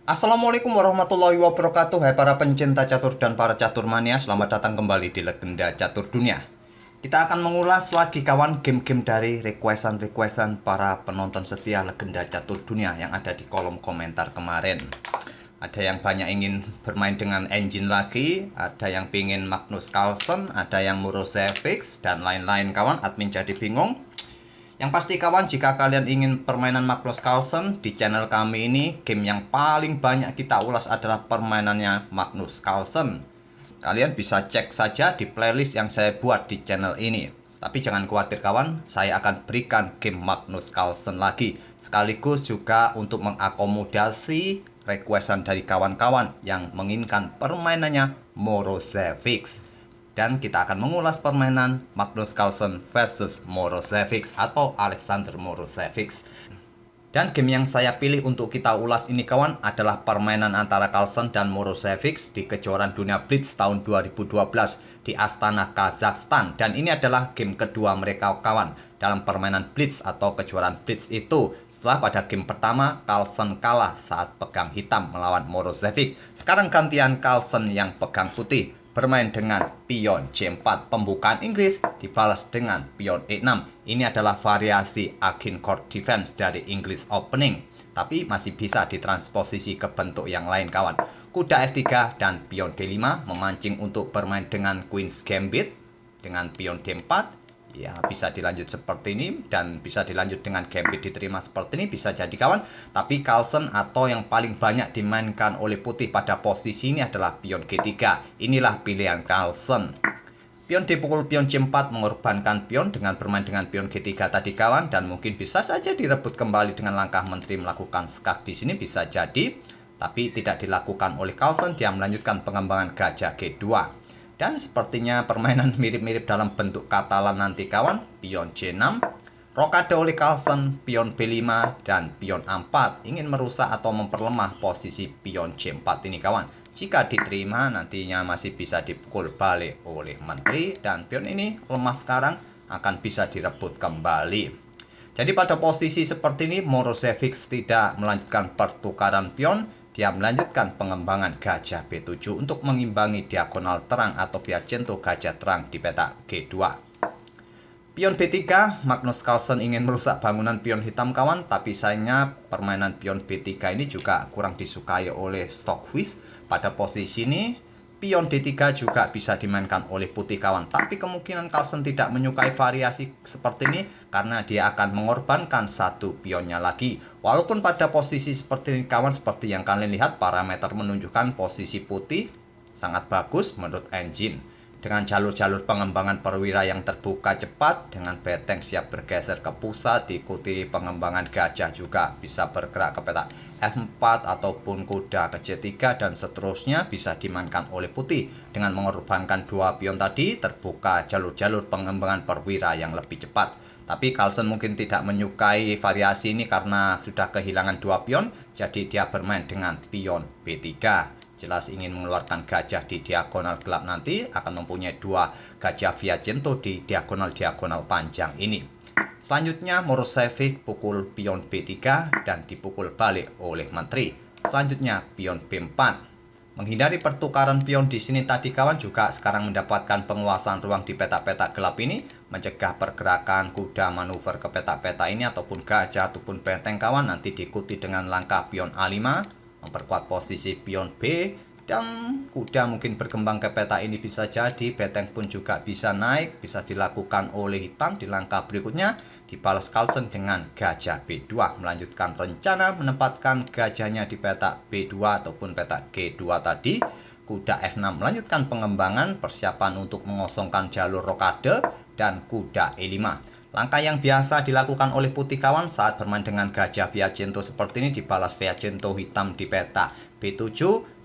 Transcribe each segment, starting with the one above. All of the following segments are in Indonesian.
Assalamualaikum warahmatullahi wabarakatuh. Hai para pencinta catur dan para catur mania, selamat datang kembali di Legenda Catur Dunia. Kita akan mengulas lagi kawan game-game dari requestan para penonton setia Legenda Catur Dunia yang ada di kolom komentar kemarin. Ada yang banyak ingin bermain dengan engine lagi, ada yang pingin Magnus Carlsen, ada yang Murosevic, dan lain-lain kawan. Admin jadi bingung. Yang pasti kawan, jika kalian ingin permainan Magnus Carlsen, di channel kami ini game yang paling banyak kita ulas adalah permainannya Magnus Carlsen. Kalian bisa cek saja di playlist yang saya buat di channel ini. Tapi jangan khawatir kawan, saya akan berikan game Magnus Carlsen lagi, sekaligus juga untuk mengakomodasi requestan dari kawan-kawan yang menginginkan permainannya Murosevic. Dan kita akan mengulas permainan Magnus Carlsen versus Murosevic atau Alexander Murosevic. Dan game yang saya pilih untuk kita ulas ini kawan adalah permainan antara Carlsen dan Murosevic di kejuaraan dunia Blitz tahun 2012 di Astana, Kazakhstan. Dan ini adalah game kedua mereka kawan dalam permainan Blitz atau kejuaraan Blitz itu. Setelah pada game pertama Carlsen kalah saat pegang hitam melawan Murosevic. Sekarang gantian Carlsen yang pegang putih, bermain dengan pion C4 pembukaan Inggris dibalas dengan pion E6. Ini adalah variasi Agincourt Defense dari English Opening, tapi masih bisa ditransposisi ke bentuk yang lain kawan. Kuda F3 dan pion D5 memancing untuk bermain dengan Queen's Gambit dengan pion D4. Ya, bisa dilanjut seperti ini dan bisa dilanjut dengan gambit diterima seperti ini, bisa jadi kawan. Tapi Carlsen atau yang paling banyak dimainkan oleh putih pada posisi ini adalah pion G3. Inilah pilihan Carlsen. Pion dipukul pion C4 mengorbankan pion dengan bermain dengan pion G3 tadi kawan, dan mungkin bisa saja direbut kembali dengan langkah menteri melakukan skak di sini, bisa jadi. Tapi tidak dilakukan oleh Carlsen, dia melanjutkan pengembangan gajah G2. Dan sepertinya permainan mirip-mirip dalam bentuk Katalan nanti kawan. Pion C6, rokade oleh Carlsen, pion B5, dan pion A4 ingin merusak atau memperlemah posisi pion C4 ini kawan. Jika diterima nantinya masih bisa dipukul balik oleh menteri, dan pion ini lemah sekarang akan bisa direbut kembali. Jadi pada posisi seperti ini Murosevic tidak melanjutkan pertukaran pion. Dia melanjutkan pengembangan gajah B7 untuk mengimbangi diagonal terang atau Fianchetto gajah terang di peta G2. Pion B3, Magnus Carlsen ingin merusak bangunan pion hitam kawan, tapi sayangnya permainan pion B3 ini juga kurang disukai oleh Stockfish. Pada posisi ini pion D3 juga bisa dimainkan oleh putih kawan, tapi kemungkinan Carlsen tidak menyukai variasi seperti ini karena dia akan mengorbankan satu pionnya lagi. Walaupun pada posisi seperti ini kawan, seperti yang kalian lihat, parameter menunjukkan posisi putih sangat bagus menurut engine, dengan jalur-jalur pengembangan perwira yang terbuka cepat, dengan beteng siap bergeser ke pusat, diikuti pengembangan gajah juga bisa bergerak ke peta F4 ataupun kuda ke C3 dan seterusnya, bisa dimainkan oleh putih dengan mengorbankan dua pion tadi, terbuka jalur-jalur pengembangan perwira yang lebih cepat. Tapi Carlsen mungkin tidak menyukai variasi ini karena sudah kehilangan dua pion, jadi dia bermain dengan pion B3. Jelas ingin mengeluarkan gajah di diagonal gelap, nanti akan mempunyai dua gajah Fianchetto di diagonal-diagonal panjang ini. Selanjutnya Murosevic pukul pion B3 dan dipukul balik oleh menteri. Selanjutnya pion B4. Menghindari pertukaran pion di sini tadi kawan, juga sekarang mendapatkan penguasaan ruang di peta-peta gelap ini, mencegah pergerakan kuda manuver ke peta-peta ini ataupun gajah ataupun benteng kawan. Nanti diikuti dengan langkah pion A5, memperkuat posisi pion B, dan kuda mungkin berkembang ke peta ini, bisa jadi beteng pun juga bisa naik, bisa dilakukan oleh hitam di langkah berikutnya. Dibalas Carlsen dengan gajah B2, melanjutkan rencana menempatkan gajahnya di peta B2 ataupun peta G2 tadi. Kuda F6 melanjutkan pengembangan, persiapan untuk mengosongkan jalur rokade, dan kuda E5. Langkah yang biasa dilakukan oleh putih kawan saat bermain dengan gajah Fianchetto seperti ini, dibalas Fianchetto hitam di peta B7,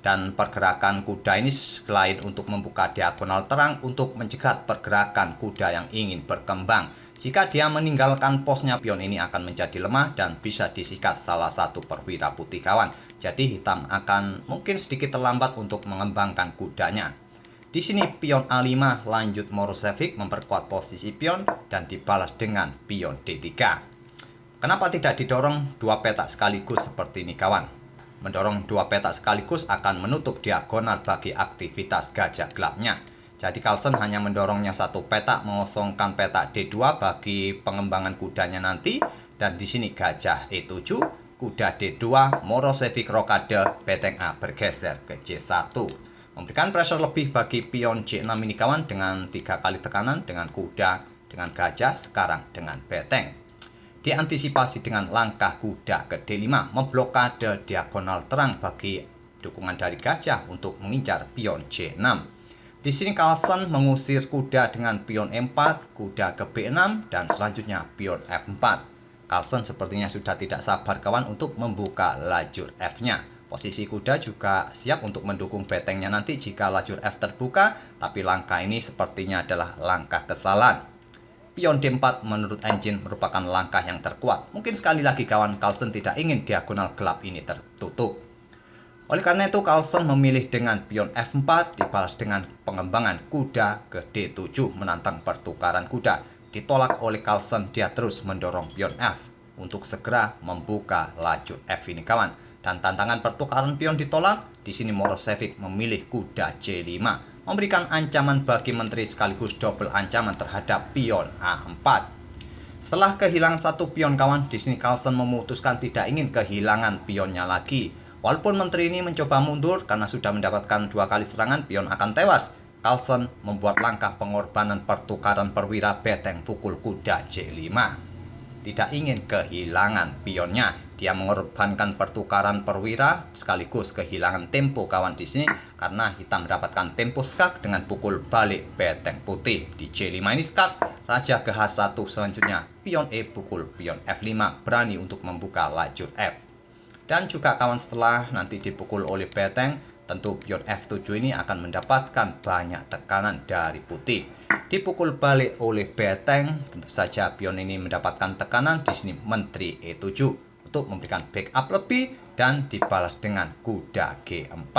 dan pergerakan kuda ini selain untuk membuka diagonal terang, untuk mencegah pergerakan kuda yang ingin berkembang. Jika dia meninggalkan posnya, pion ini akan menjadi lemah dan bisa disikat salah satu perwira putih kawan. Jadi hitam akan mungkin sedikit terlambat untuk mengembangkan kudanya. Di sini pion A5, lanjut Murosevic memperkuat posisi pion dan dibalas dengan pion D3. Kenapa tidak didorong dua petak sekaligus seperti ini kawan? Mendorong dua petak sekaligus akan menutup diagonal bagi aktivitas gajah gelapnya. Jadi Carlsen hanya mendorongnya satu petak, mengosongkan petak D2 bagi pengembangan kudanya nanti. Dan di sini gajah E7, kuda D2, Morosevic rokade, beteng A bergeser ke C1. Memberikan pressure lebih bagi pion C6 ini kawan, dengan 3 kali tekanan dengan kuda, dengan gajah, sekarang dengan beteng. Diantisipasi dengan langkah kuda ke D5, memblokade diagonal terang bagi dukungan dari gajah untuk mengincar pion C6. Di sini Carlsen mengusir kuda dengan pion E4, kuda ke B6, dan selanjutnya pion F4. Carlsen sepertinya sudah tidak sabar kawan untuk membuka lajur F-nya. Posisi kuda juga siap untuk mendukung betengnya nanti jika lajur F terbuka, tapi langkah ini sepertinya adalah langkah kesalahan. Pion D4 menurut engine merupakan langkah yang terkuat. Mungkin sekali lagi kawan, Carlsen tidak ingin diagonal gelap ini tertutup. Oleh karena itu Carlsen memilih dengan pion F4 dibalas dengan pengembangan kuda ke D7 menantang pertukaran kuda. Ditolak oleh Carlsen, dia terus mendorong pion F untuk segera membuka lajur F ini kawan. Dan tantangan pertukaran pion ditolak. Di sini Morosevic memilih kuda C5, memberikan ancaman bagi menteri sekaligus double ancaman terhadap pion A4. Setelah kehilangan satu pion kawan, di sini Carlsen memutuskan tidak ingin kehilangan pionnya lagi. Walaupun menteri ini mencoba mundur karena sudah mendapatkan 2 kali serangan, pion akan tewas. Carlsen membuat langkah pengorbanan pertukaran perwira beteng pukul kuda C5. Tidak ingin kehilangan pionnya. Dia mengorbankan pertukaran perwira sekaligus kehilangan tempo kawan di sini karena hitam mendapatkan tempo skak dengan pukul balik beteng putih. Di C5 ini skak, raja ke H1, selanjutnya pion E pukul pion F5, berani untuk membuka lajur F. Dan juga kawan setelah nanti dipukul oleh beteng, tentu pion F7 ini akan mendapatkan banyak tekanan dari putih. Dipukul balik oleh beteng, tentu saja pion ini mendapatkan tekanan. Di sini menteri E7 untuk memberikan backup lebih dan dibalas dengan kuda G4.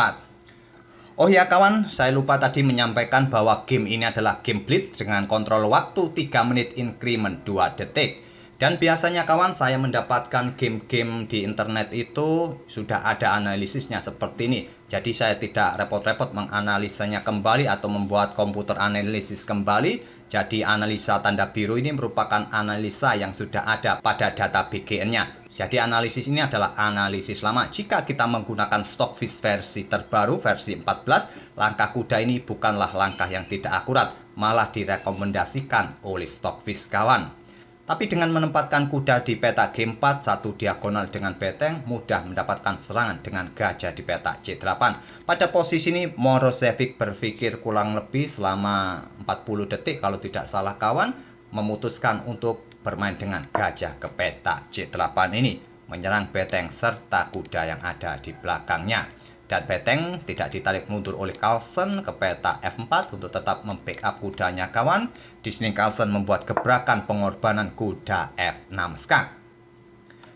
Oh ya kawan, saya lupa tadi menyampaikan bahwa game ini adalah game blitz dengan kontrol waktu 3 menit increment 2 detik. Dan biasanya kawan, saya mendapatkan game-game di internet itu sudah ada analisisnya seperti ini. Jadi saya tidak repot-repot menganalisanya kembali atau membuat komputer analisis kembali. Jadi analisa tanda biru ini merupakan analisa yang sudah ada pada data BGN-nya. Jadi analisis ini adalah analisis lama. Jika kita menggunakan Stockfish versi terbaru, versi 14, langkah kuda ini bukanlah langkah yang tidak akurat, malah direkomendasikan oleh Stockfish kawan. Tapi dengan menempatkan kuda di peta G4, satu diagonal dengan beteng, mudah mendapatkan serangan dengan gajah di peta C8. Pada posisi ini, Morosevic berpikir kurang lebih selama 40 detik kalau tidak salah kawan, memutuskan untuk bermain dengan gajah ke peta C8 ini, menyerang beteng serta kuda yang ada di belakangnya. Dan beteng tidak ditarik mundur oleh Carlsen ke peta F4 untuk tetap membackup kudanya kawan. Di sini Carlsen membuat gebrakan pengorbanan kuda F6 skak.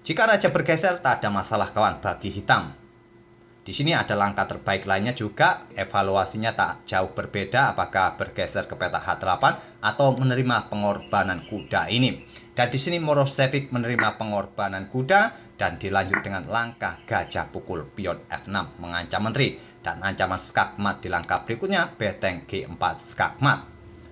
Jika raja bergeser, tak ada masalah kawan bagi hitam. Di sini ada langkah terbaik lainnya juga, evaluasinya tak jauh berbeda apakah bergeser ke peta H8 atau menerima pengorbanan kuda ini. Dan di sini Morosevic menerima pengorbanan kuda dan dilanjut dengan langkah gajah pukul pion F6 mengancam menteri, dan ancaman skakmat di langkah berikutnya beteng G4 skakmat.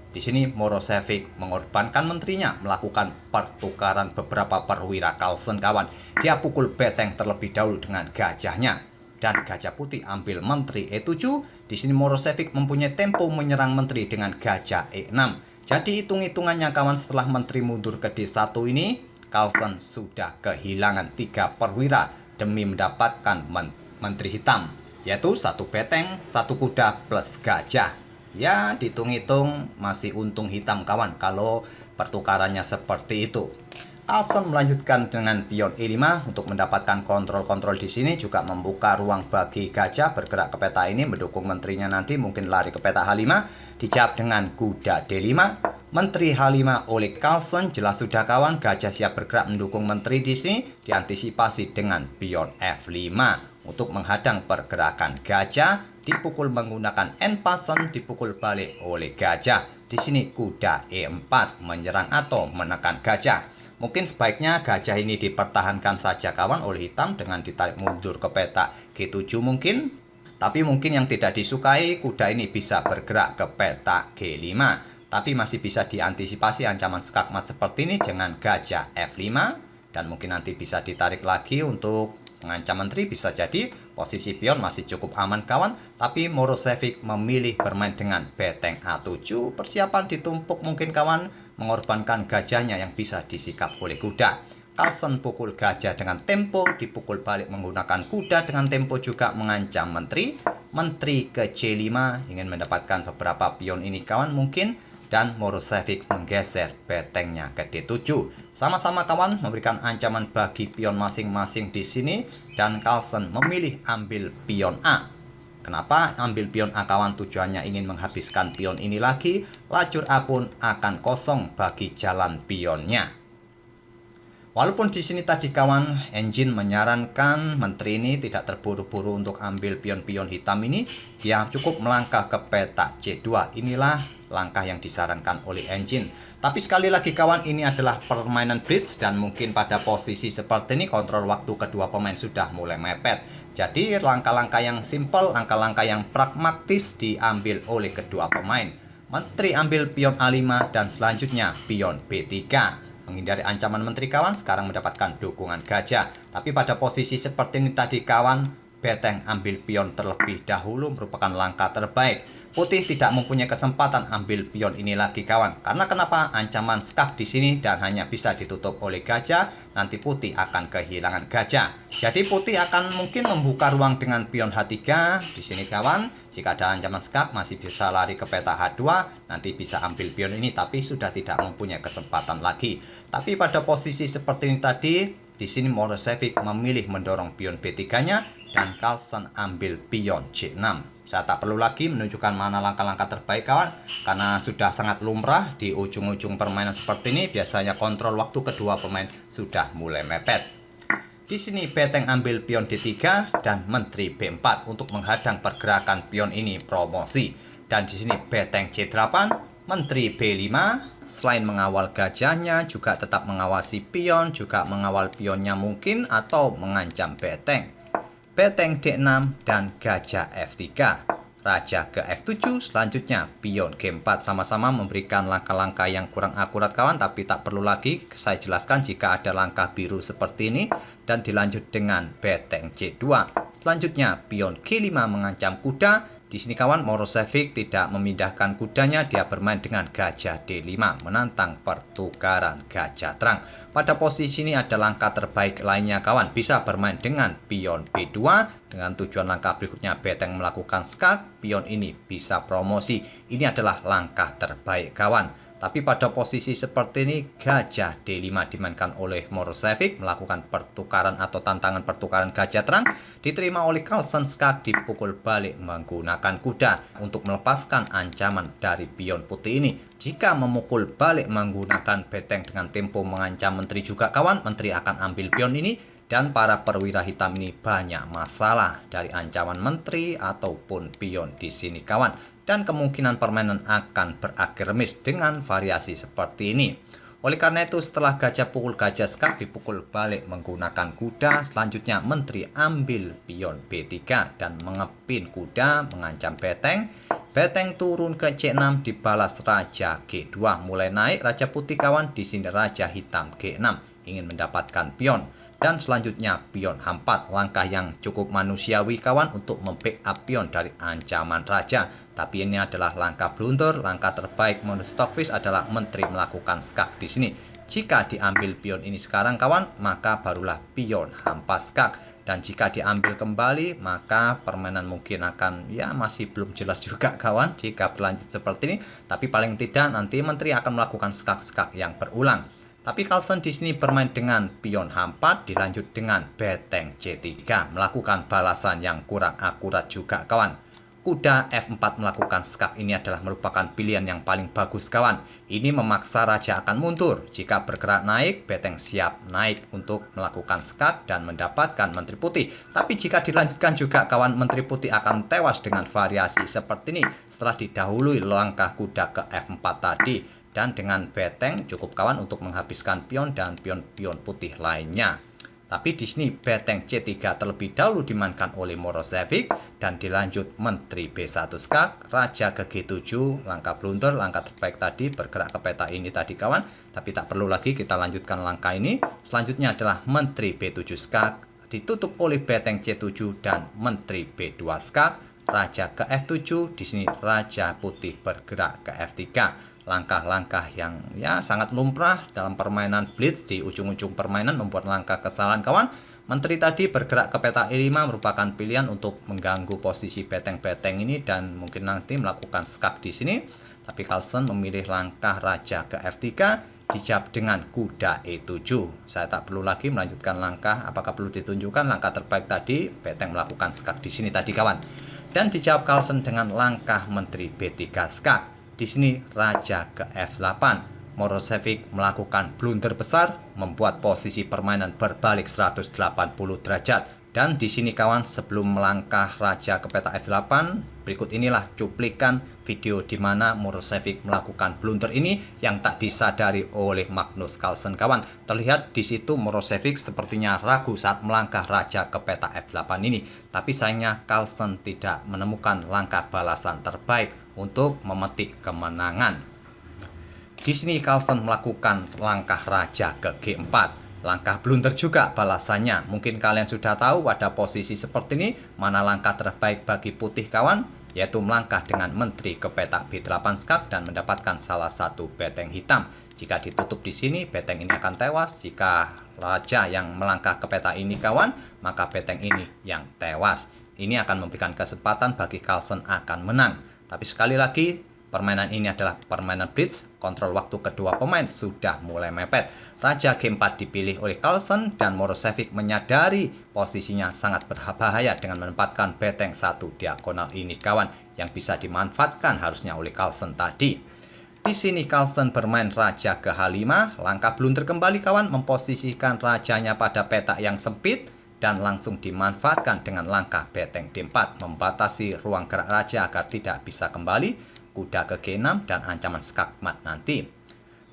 Di sini Morosevic mengorbankan menterinya, melakukan pertukaran beberapa perwira Carlsen kawan. Dia pukul beteng terlebih dahulu dengan gajahnya, dan gajah putih ambil menteri E7. Di sini Morosevic mempunyai tempo menyerang menteri dengan gajah E6. Jadi hitung-hitungannya kawan, setelah menteri mundur ke D1 ini, Carlsen sudah kehilangan 3 perwira demi mendapatkan menteri hitam, yaitu 1 beteng, 1 kuda plus gajah. Ya, dihitung-hitung masih untung hitam kawan kalau pertukarannya seperti itu. Carlsen melanjutkan dengan pion E5 untuk mendapatkan kontrol-kontrol di sini, juga membuka ruang bagi gajah bergerak ke peta ini mendukung menterinya nanti mungkin lari ke peta H5. Dijawab dengan kuda D5. Menteri H5 oleh Carlsen, jelas sudah kawan, gajah siap bergerak mendukung menteri di sini. Diantisipasi dengan pion F5 untuk menghadang pergerakan gajah. Dipukul menggunakan N pasen, dipukul balik oleh gajah. Di sini kuda E4 menyerang atau menekan gajah. Mungkin sebaiknya gajah ini dipertahankan saja kawan oleh hitam dengan ditarik mundur ke petak G7 mungkin. Tapi mungkin yang tidak disukai, kuda ini bisa bergerak ke petak G5. Tapi masih bisa diantisipasi ancaman skakmat seperti ini dengan gajah F5. Dan mungkin nanti bisa ditarik lagi untuk mengancam menteri, bisa jadi posisi pion masih cukup aman kawan. Tapi Morosevic memilih bermain dengan beteng A7. Persiapan ditumpuk mungkin kawan, mengorbankan gajahnya yang bisa disikat oleh kuda. Carlsen pukul gajah dengan tempo, dipukul balik menggunakan kuda dengan tempo juga mengancam menteri. Menteri ke C5 ingin mendapatkan beberapa pion ini kawan mungkin. Dan Morosevic menggeser betengnya ke D7. Sama-sama kawan memberikan ancaman bagi pion masing-masing di sini. Dan Carlsen memilih ambil pion A. Kenapa ambil pion A kawan? Tujuannya ingin menghabiskan pion ini lagi. Lajur A pun akan kosong bagi jalan pionnya. Walaupun di sini tadi kawan engine menyarankan menteri ini tidak terburu-buru untuk ambil pion-pion hitam ini, dia cukup melangkah ke petak C2. Inilah langkah yang disarankan oleh engine. Tapi sekali lagi kawan, ini adalah permainan bridge dan mungkin pada posisi seperti ini kontrol waktu kedua pemain sudah mulai mepet. Jadi langkah-langkah yang simple, langkah-langkah yang pragmatis diambil oleh kedua pemain. Menteri ambil pion A5 dan selanjutnya pion B3. Menghindari ancaman menteri kawan, sekarang mendapatkan dukungan gajah. Tapi pada posisi seperti ini tadi kawan, beteng ambil pion terlebih dahulu merupakan langkah terbaik. Putih tidak mempunyai kesempatan ambil pion ini lagi kawan. Karena kenapa? Ancaman skak di sini dan hanya bisa ditutup oleh gajah. Nanti putih akan kehilangan gajah. Jadi putih akan mungkin membuka ruang dengan pion H3 di sini kawan. Jika ada ancaman skak masih bisa lari ke peta H2, nanti bisa ambil pion ini tapi sudah tidak mempunyai kesempatan lagi. Tapi pada posisi seperti ini tadi, di sini Morosevic memilih mendorong pion B3-nya dan Carlsen ambil pion C6. Saya tak perlu lagi menunjukkan mana langkah-langkah terbaik kawan, karena sudah sangat lumrah di ujung-ujung permainan seperti ini. Biasanya kontrol waktu kedua pemain sudah mulai mepet. Di sini beteng ambil pion D3 dan menteri B4 untuk menghadang pergerakan pion ini promosi. Dan di sini beteng C8, menteri B5 selain mengawal gajahnya juga tetap mengawasi pion, juga mengawal pionnya mungkin atau mengancam beteng. Beteng D6 dan gajah F3. Raja ke F7, selanjutnya pion G4 sama-sama memberikan langkah-langkah yang kurang akurat kawan, tapi tak perlu lagi saya jelaskan jika ada langkah biru seperti ini dan dilanjut dengan beteng C2. Selanjutnya pion G5 mengancam kuda. Di sini kawan Morosevic tidak memindahkan kudanya, dia bermain dengan gajah D5 menantang pertukaran gajah terang. Pada posisi ini ada langkah terbaik lainnya kawan, bisa bermain dengan pion B2 dengan tujuan langkah berikutnya beteng melakukan skak, pion ini bisa promosi. Ini adalah langkah terbaik kawan. Tapi pada posisi seperti ini gajah D5 dimainkan oleh Morosevic melakukan pertukaran atau tantangan pertukaran gajah terang, diterima oleh Carlsen, skak dipukul balik menggunakan kuda untuk melepaskan ancaman dari pion putih ini. Jika memukul balik menggunakan beteng dengan tempo mengancam menteri juga kawan, menteri akan ambil pion ini dan para perwira hitam ini banyak masalah dari ancaman menteri ataupun pion di sini kawan. Dan kemungkinan permainan akan berakhir remis dengan variasi seperti ini. Oleh karena itu setelah gajah pukul gajah skak dipukul balik menggunakan kuda, selanjutnya menteri ambil pion B3 dan mengepin kuda mengancam beteng. Beteng turun ke C6 dibalas raja G2, mulai naik raja putih kawan, di sini raja hitam G6 ingin mendapatkan pion. Dan selanjutnya pion H4, langkah yang cukup manusiawi kawan untuk membackup pion dari ancaman raja. Tapi ini adalah langkah blunder, langkah terbaik menurut Stockfish adalah menteri melakukan skak di sini. Jika diambil pion ini sekarang kawan, maka barulah pion H4 skak. Dan jika diambil kembali, maka permainan mungkin akan ya masih belum jelas juga kawan jika berlanjut seperti ini. Tapi paling tidak nanti menteri akan melakukan skak-skak yang berulang. Tapi Carlsen di sini bermain dengan pion H4 dilanjut dengan beteng C3, melakukan balasan yang kurang akurat juga kawan. Kuda F4 melakukan skak ini adalah merupakan pilihan yang paling bagus kawan. Ini memaksa raja akan mundur. Jika bergerak naik, beteng siap naik untuk melakukan skak dan mendapatkan menteri putih. Tapi jika dilanjutkan juga kawan, menteri putih akan tewas dengan variasi seperti ini setelah didahului langkah kuda ke F4 tadi. Dan dengan beteng cukup kawan untuk menghabiskan pion dan pion-pion putih lainnya. Tapi di sini beteng C3 terlebih dahulu dimainkan oleh Morosevic dan dilanjut menteri B1 skak, raja ke G7, langkah blunder, langkah terbaik tadi bergerak ke peta ini tadi kawan. Tapi tak perlu lagi kita lanjutkan langkah ini. Selanjutnya adalah menteri B7 skak, ditutup oleh beteng C7 dan menteri B2 skak, raja ke F7, di sini raja putih bergerak ke F3. Langkah-langkah yang sangat lumrah dalam permainan blitz. Di ujung-ujung permainan membuat langkah kesalahan kawan. Menteri tadi bergerak ke peta E5 merupakan pilihan untuk mengganggu posisi beteng-beteng ini dan mungkin nanti melakukan skak di sini. Tapi Carlsen memilih langkah raja ke F3 dijawab dengan kuda E7. Saya tak perlu lagi melanjutkan langkah. Apakah perlu ditunjukkan langkah terbaik tadi? Beteng melakukan skak di sini tadi kawan. Dan dijawab Carlsen dengan langkah menteri B3 skak. Di sini raja ke F8. Morosevic melakukan blunder besar, membuat posisi permainan berbalik 180 derajat. Dan di sini kawan, sebelum melangkah raja ke peta F8, berikut inilah cuplikan video di mana Morosevic melakukan blunder ini yang tak disadari oleh Magnus Carlsen kawan. Terlihat di situ Morosevic sepertinya ragu saat melangkah raja ke peta F8 ini. Tapi sayangnya Carlsen tidak menemukan langkah balasan terbaik untuk memetik kemenangan. Di sini Carlsen melakukan langkah raja ke G4. Langkah blunder juga balasannya. Mungkin kalian sudah tahu pada posisi seperti ini mana langkah terbaik bagi putih kawan, yaitu melangkah dengan menteri ke peta B8 skak dan mendapatkan salah satu beteng hitam. Jika ditutup di sini, beteng ini akan tewas. Jika raja yang melangkah ke peta ini kawan, maka beteng ini yang tewas. Ini akan memberikan kesempatan bagi Carlsen akan menang. Tapi sekali lagi, permainan ini adalah permainan blitz. Kontrol waktu kedua pemain sudah mulai mepet. Raja G4 dipilih oleh Carlsen dan Morosevic menyadari posisinya sangat berbahaya dengan menempatkan beteng satu diagonal ini kawan, yang bisa dimanfaatkan harusnya oleh Carlsen tadi. Di sini Carlsen bermain raja ke H5, langkah blunder kembali kawan, memposisikan rajanya pada peta yang sempit dan langsung dimanfaatkan dengan langkah beteng D4, membatasi ruang gerak raja agar tidak bisa kembali, kuda ke G6 dan ancaman skak mat nanti.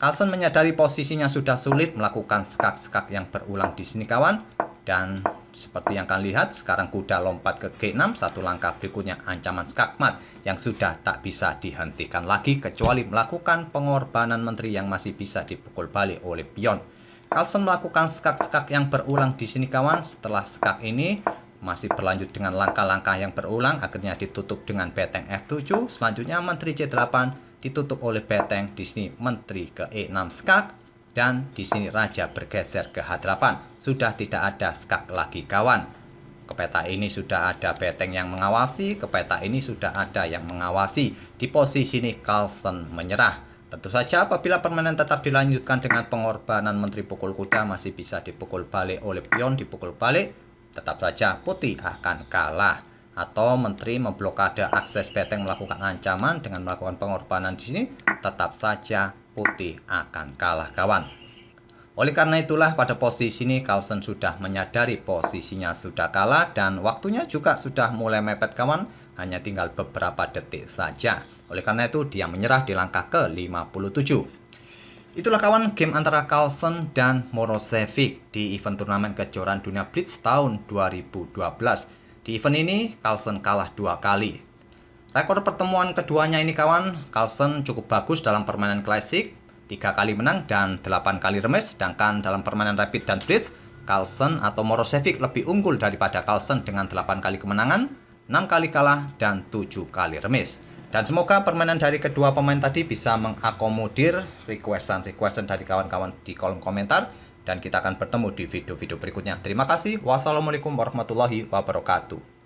Carlsen menyadari posisinya sudah sulit melakukan skak-skak yang berulang di sini kawan. Dan seperti yang kalian lihat, sekarang kuda lompat ke G6, satu langkah berikutnya ancaman skak mat yang sudah tak bisa dihentikan lagi kecuali melakukan pengorbanan menteri yang masih bisa dipukul balik oleh pion. Carlsen melakukan skak-skak yang berulang di sini kawan. Setelah skak ini masih berlanjut dengan langkah-langkah yang berulang, akhirnya ditutup dengan beteng F7. Selanjutnya menteri C8 ditutup oleh beteng, di sini menteri ke E6 skak dan di sini raja bergeser ke H8. Sudah tidak ada skak lagi kawan. Ke peta ini sudah ada beteng yang mengawasi, ke peta ini sudah ada yang mengawasi. Di posisi ini Carlsen menyerah. Tentu saja apabila permainan tetap dilanjutkan dengan pengorbanan menteri pukul kuda masih bisa dipukul balik oleh pion, dipukul balik, tetap saja putih akan kalah. Atau menteri memblokade akses beteng melakukan ancaman dengan melakukan pengorbanan di sini, tetap saja putih akan kalah kawan. Oleh karena itulah pada posisi ini Carlsen sudah menyadari posisinya sudah kalah dan waktunya juga sudah mulai mepet kawan, hanya tinggal beberapa detik saja. Oleh karena itu dia menyerah di langkah ke-57. Itulah kawan game antara Carlsen dan Morosevic di event turnamen kejuaraan dunia Blitz tahun 2012. Di event ini Carlsen kalah 2 kali. Rekor pertemuan keduanya ini kawan, Carlsen cukup bagus dalam permainan klasik, 3 kali menang dan 8 kali remis. Sedangkan dalam permainan rapid dan blitz, Carlsen atau Morosevic lebih unggul daripada Carlsen dengan 8 kali kemenangan, 6 kali kalah dan 7 kali remis. Dan semoga permainan dari kedua pemain tadi bisa mengakomodir requestan dari kawan-kawan di kolom komentar. Dan kita akan bertemu di video-video berikutnya. Terima kasih. Wassalamualaikum warahmatullahi wabarakatuh.